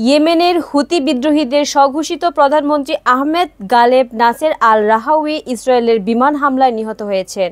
ইয়েমেনের হুতি বিদ্রোহীদের স্বঘোষিত প্রধানমন্ত্রী আহমেদ গালেব নাসের আল রাহাউই ইসরায়েলের বিমান হামলায় নিহত হয়েছেন।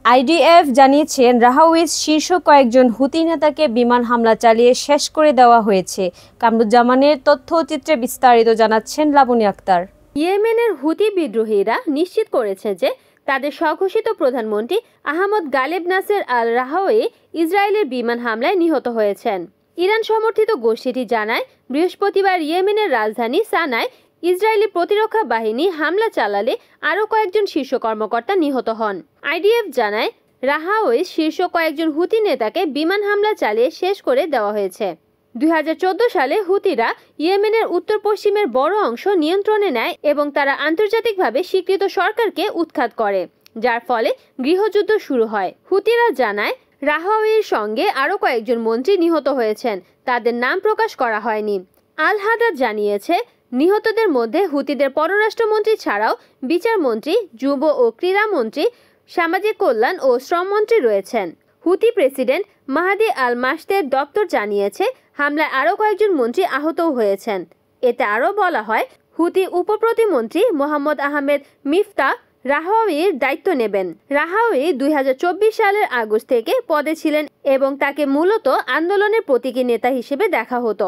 আইডিএফ জানিয়েছেন রাহাউইর শীর্ষ কয়েকজন হুতি নেতাকে বিমান হামলা চালিয়ে শেষ করে দেওয়া হয়েছে। কামরুজ্জামানের তথ্যচিত্রে বিস্তারিত জানাচ্ছেন লাবণী আক্তার। ইয়েমেনের হুতি বিদ্রোহীরা নিশ্চিত করেছে যে তাদের স্বঘোষিত প্রধানমন্ত্রী আহমদ গালেব নাসের আল রাহাউই ইসরায়েলের বিমান হামলায় নিহত হয়েছেন। ইরান সমর্থিত গোষ্ঠীটি জানায়, বৃহস্পতিবার ইয়েমেনের রাজধানী সানায় ইসরায়েলি প্রতিরক্ষা বাহিনী হামলা চালালে আরও কয়েকজন শীর্ষ কর্মকর্তা নিহত হন। আইডিএফ জানায়, রাহাউই শীর্ষ কয়েকজন হুতি নেতাকে বিমান হামলা চালিয়ে শেষ করে দেওয়া হয়েছে। 2014 সালে হুতিরা ইয়েমেনের উত্তর পশ্চিমের বড় অংশ নিয়ন্ত্রণে নেয় এবং তারা আন্তর্জাতিকভাবে স্বীকৃত সরকারকে উৎখাত করে, যার ফলে গৃহযুদ্ধ শুরু হয়। হুতিরা জানায়, রাহাউইর সঙ্গে আরও কয়েকজন মন্ত্রী নিহত হয়েছেন, তাদের নাম প্রকাশ করা হয়নি। আল হাদাদ জানিয়েছে, নিহতদের মধ্যে হুতিদের পররাষ্ট্রমন্ত্রী ছাড়াও বিচারমন্ত্রী, যুব ও ক্রীড়া মন্ত্রী, সামাজিক কল্যাণ ও শ্রমমন্ত্রী রয়েছেন। হুতি প্রেসিডেন্ট মাহাদি আল মাসতের দপ্তর জানিয়েছে, হামলায় আরও কয়েকজন মন্ত্রী আহতও হয়েছেন। এতে আরও বলা হয়, হুতি উপপ্রতিমন্ত্রী মোহাম্মদ আহমেদ মিফতা রাহাউইর দায়িত্ব নেবেন। রাহাউই 2024 সালের আগস্ট থেকে পদে ছিলেন এবং তাকে মূলত আন্দোলনের প্রতীকী নেতা হিসেবে দেখা হতো।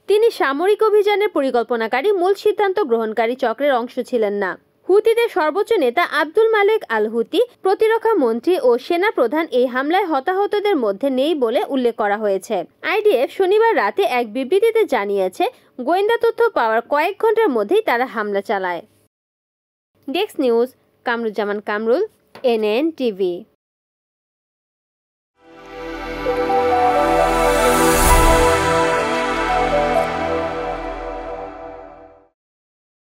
তিনি সামরিক অভিযানের পরিকল্পনাকারী মূল সিদ্ধান্ত গ্রহণকারী চক্রের অংশ ছিলেন না। হুতিদের সর্বোচ্চ নেতা আব্দুল মালেক আল হুতি, প্রতিরক্ষা মন্ত্রী ও সেনা প্রধান এই হামলায় হতাহতদের মধ্যে নেই বলে উল্লেখ করা হয়েছে। আইডিএফ শনিবার রাতে এক বিবৃতিতে জানিয়েছে, গোয়েন্দা তথ্য পাওয়ার কয়েক ঘন্টার মধ্যেই তারা হামলা চালায়। Desk news, Kamruzzaman Kamrul, NN TV.